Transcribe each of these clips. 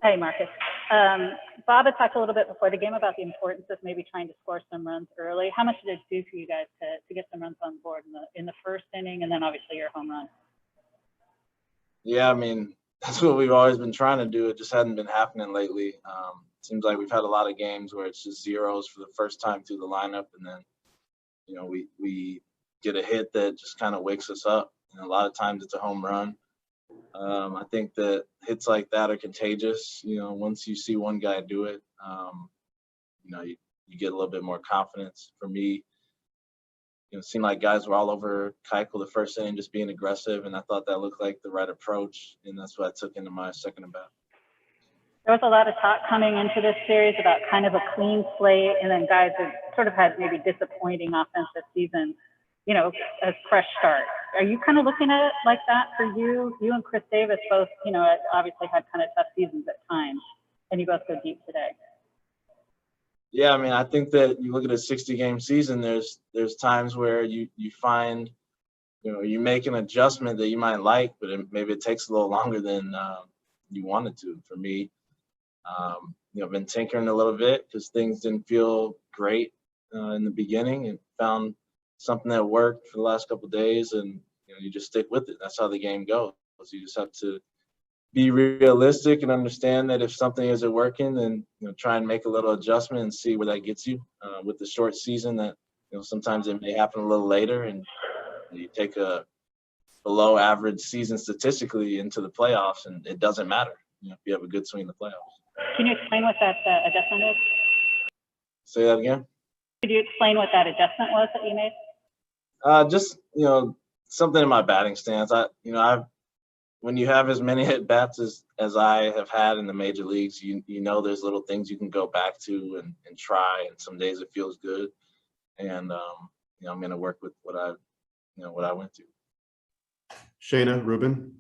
Hey, Marcus. Bob had talked a little bit before the game about the importance of maybe trying to score some runs early. How much did it do for you guys to get some runs on board in the first inning, and then obviously your home run? Yeah, I mean, that's what we've always been trying to do. It just hadn't been happening lately. Seems like we've had a lot of games where it's just zeros for the first time through the lineup, and then we get a hit that just kind of wakes us up. And a lot of times it's a home run. I think that hits like that are contagious. Once you see one guy do it, you get a little bit more confidence. For me, it seemed like guys were all over Keuchel the first inning, just being aggressive, and I thought that looked like the right approach, and that's what I took into my second at bat. There was a lot of talk coming into this series about kind of a clean slate, and then guys that sort of had maybe disappointing offensive season, a fresh start. Are you kind of looking at it like that for you? You and Chris Davis both, obviously had kind of tough seasons at times, and you both go deep today. Yeah, I mean, I think that you look at a 60-game season, there's times where you find, you make an adjustment that you might like, but maybe it takes a little longer than you wanted to. For me, I've been tinkering a little bit because things didn't feel great in the beginning, and found something that worked for the last couple of days, and you just stick with it. That's how the game goes. You just have to be realistic and understand that if something isn't working, then try and make a little adjustment and see where that gets you. With the short season, that sometimes it may happen a little later, and you take a below average season statistically into the playoffs, and it doesn't matter if you have a good swing in the playoffs. Can you explain what that adjustment is? Say that again. Could you explain what that adjustment was that you made? Just something in my batting stance. When you have as many at bats as I have had in the major leagues, there's little things you can go back to and try. And some days it feels good, and I'm going to work with what I went to. Shayna, Ruben.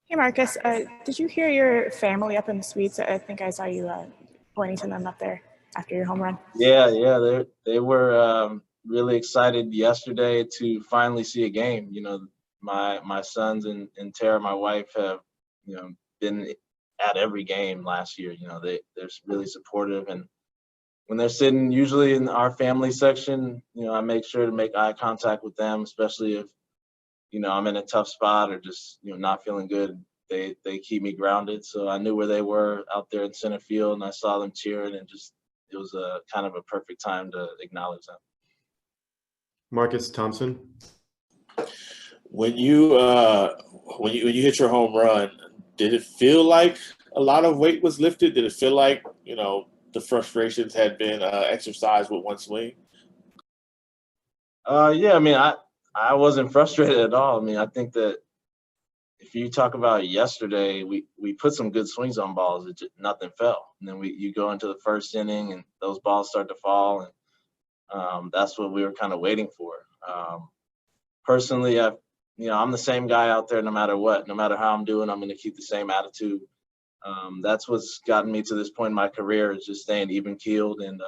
Hey, Marcus. Did you hear your family up in the suites? I think I saw you pointing to them up there after your home run. Yeah. They were really excited yesterday to finally see a game. My sons and Tara, my wife, have been at every game last year. They're really supportive, and when they're sitting usually in our family section, I make sure to make eye contact with them, especially if I'm in a tough spot or just not feeling good. They keep me grounded, so I knew where they were out there in center field, and I saw them cheering, and it was a kind of a perfect time to acknowledge them. Marcus Thompson. When you hit your home run, did it feel like a lot of weight was lifted? Did it feel like the frustrations had been exercised with one swing? Yeah, I mean, I wasn't frustrated at all. I mean, I think that if you talk about yesterday, we put some good swings on balls. Nothing fell, and then you go into the first inning, and those balls start to fall, and that's what we were kind of waiting for. Personally, I'm the same guy out there no matter what. No matter how I'm doing, I'm going to keep the same attitude. That's what's gotten me to this point in my career, is just staying even-keeled. And,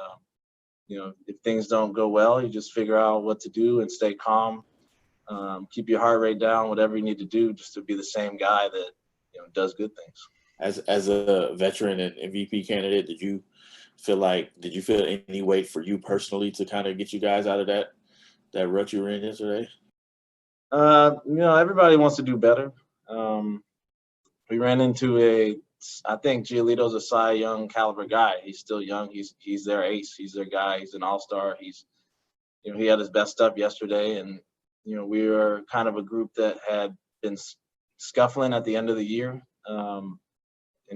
if things don't go well, you just figure out what to do and stay calm. Keep your heart rate down, whatever you need to do just to be the same guy that, does good things. As a veteran and MVP candidate, did you feel any weight for you personally to kind of get you guys out of that rut you were in yesterday? Everybody wants to do better. We ran into I think Giolito's a Cy Young caliber guy. He's still young. He's their ace. He's their guy. He's an all-star. He had his best stuff yesterday, and we were kind of a group that had been scuffling at the end of the year, and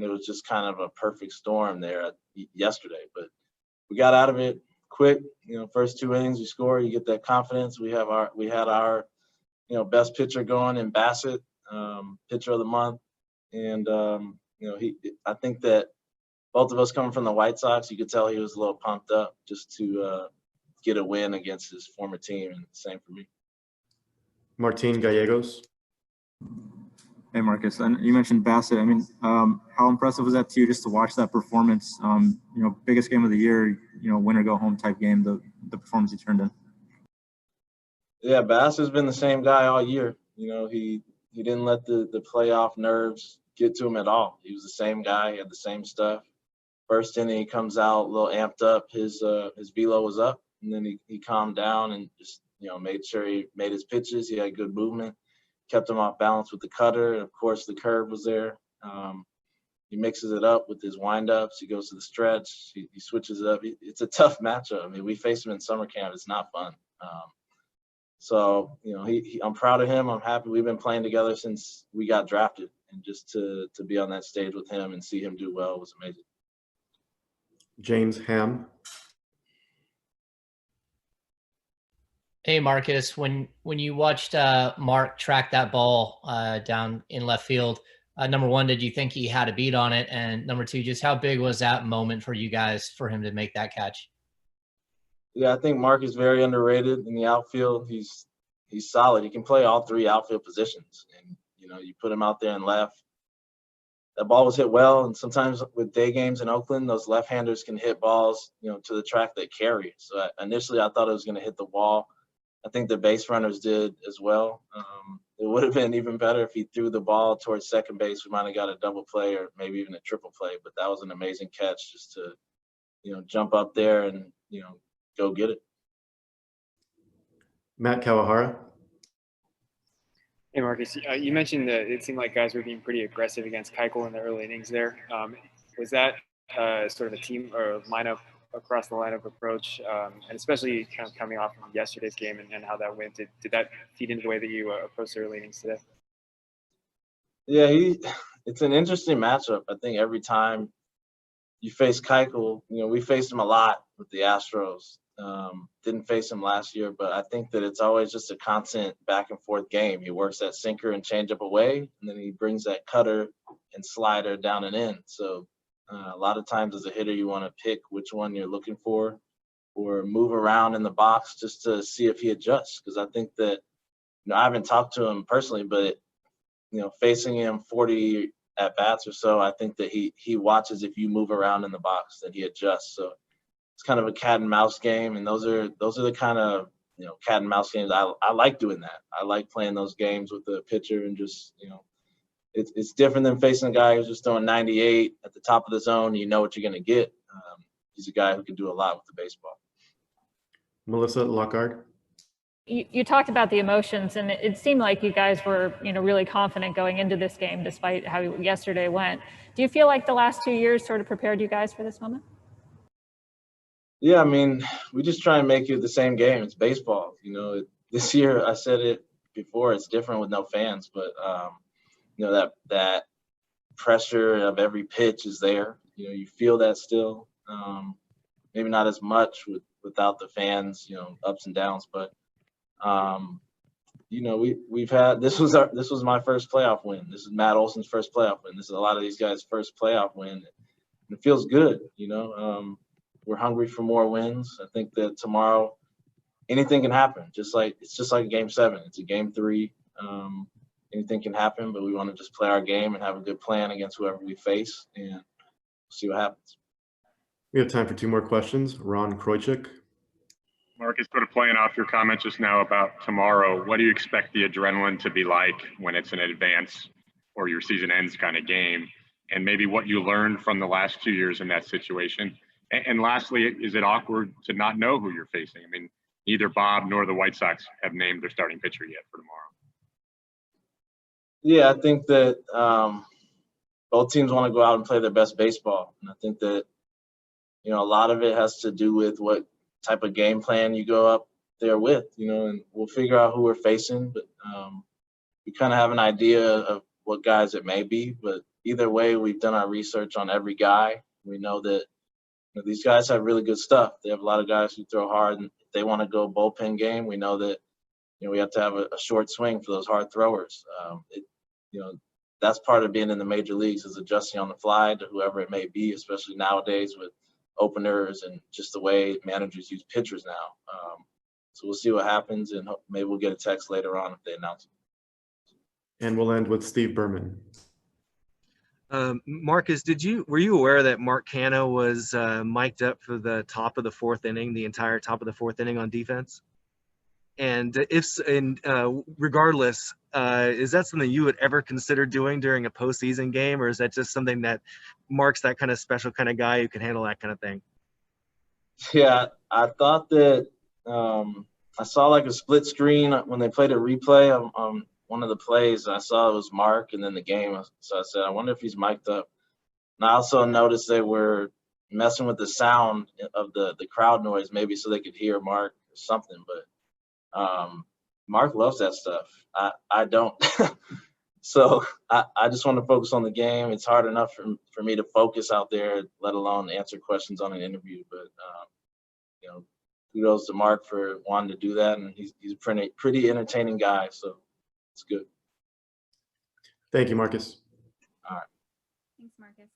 it was just kind of a perfect storm there yesterday. But we got out of it quick. First two innings we score, you get that confidence. We had our best pitcher going in Bassett, pitcher of the month. And, I think that both of us coming from the White Sox, you could tell he was a little pumped up just to get a win against his former team, and same for me. Martin Gallegos. Hey, Marcus. And you mentioned Bassett. I mean, how impressive was that to you just to watch that performance? Biggest game of the year, win or go home type game, the performance he turned in. Yeah, Bassett's been the same guy all year. He didn't let the playoff nerves get to him at all. He was the same guy, he had the same stuff. First inning, he comes out a little amped up. His velo was up, and then he calmed down and just, made sure he made his pitches. He had good movement, kept him off balance with the cutter. And of course, the curve was there. He mixes it up with his windups. He goes to the stretch. He switches it up. It's a tough matchup. I mean, we faced him in summer camp. It's not fun. So, I'm proud of him. I'm happy. We've been playing together since we got drafted, and just to be on that stage with him and see him do well was amazing. James Ham. Hey, Marcus, when you watched Mark track that ball down in left field, number one, did you think he had a beat on it? And number two, just how big was that moment for you guys for him to make that catch? Yeah, I think Mark is very underrated in the outfield. He's solid. He can play all three outfield positions. And, you put him out there in left. That ball was hit well, and sometimes with day games in Oakland, those left-handers can hit balls, to the track that carry. So initially I thought it was going to hit the wall. I think the base runners did as well. It would have been even better if he threw the ball towards second base. We might have got a double play or maybe even a triple play, but that was an amazing catch just to, jump up there and, go get it. Matt Kawahara. Hey, Marcus, you mentioned that it seemed like guys were being pretty aggressive against Keuchel in the early innings there. Was that sort of a team or lineup across the lineup approach, and especially kind of coming off from yesterday's game and how that went? Did that feed into the way that you approached the early innings today? Yeah, it's an interesting matchup. I think every time you face Keuchel, we faced him a lot with the Astros. Didn't face him last year, but I think that it's always just a constant back and forth game. He works that sinker and changeup away, and then he brings that cutter and slider down and in. So a lot of times as a hitter, you want to pick which one you're looking for or move around in the box just to see if he adjusts. Because I think that, I haven't talked to him personally, but, facing him 40 at bats or so, I think that he watches if you move around in the box, then he adjusts. So it's kind of a cat and mouse game, and those are the kind of cat and mouse games I like doing that. I like playing those games with the pitcher and just it's different than facing a guy who's just throwing 98 at the top of the zone. You know what you're going to get. He's a guy who can do a lot with the baseball. Melissa Lockhart. You talked about the emotions, and it seemed like you guys were, really confident going into this game, despite how yesterday went. Do you feel like the last 2 years sort of prepared you guys for this moment? Yeah, I mean, we just try and make it the same game. It's baseball. This year, I said it before, it's different with no fans, but, that pressure of every pitch is there. You feel that still. Maybe not as much without the fans, ups and downs, but, we've had, this was my first playoff win. This is Matt Olson's first playoff win. This is a lot of these guys' first playoff win. And it feels good, We're hungry for more wins. I think that tomorrow anything can happen. It's just like Game 7. It's a Game 3. Anything can happen, but we want to just play our game and have a good plan against whoever we face and see what happens. We have time for 2 more questions. Ron Krojcik. Marcus, sort of playing off your comment just now about tomorrow, what do you expect the adrenaline to be like when it's an advance or your season ends kind of game? And maybe what you learned from the last 2 years in that situation. And lastly, is it awkward to not know who you're facing? I mean, neither Bob nor the White Sox have named their starting pitcher yet for tomorrow. Yeah, I think that both teams want to go out and play their best baseball. And I think that, a lot of it has to do with what type of game plan you go up there with, and we'll figure out who we're facing. But we kind of have an idea of what guys it may be. But either way, we've done our research on every guy. We know that these guys have really good stuff. They have a lot of guys who throw hard, and if they want to go bullpen game, we know that we have to have a short swing for those hard throwers. That's part of being in the major leagues, is adjusting on the fly to whoever it may be, especially nowadays with openers and just the way managers use pitchers now. So we'll see what happens, and maybe we'll get a text later on if they announce it. And we'll end with Steve Berman. Marcus, were you aware that Mark Canha was mic'd up for the top of the 4th inning, the entire top of the 4th inning on defense? And regardless, Is that something you would ever consider doing during a postseason game, or is that just something that Mark's that kind of special kind of guy who can handle that kind of thing? Yeah, I thought that I saw like a split screen when they played a replay on one of the plays. I saw it was Mark and then the game. So I said, I wonder if he's mic'd up. And I also noticed they were messing with the sound of the crowd noise, maybe so they could hear Mark or something. But Mark loves that stuff. I don't. So I just want to focus on the game. It's hard enough for me to focus out there, let alone answer questions on an interview. But you know, kudos to Mark for wanting to do that, and he's a pretty entertaining guy. So it's good. Thank you, Marcus. All right. Thanks, Marcus.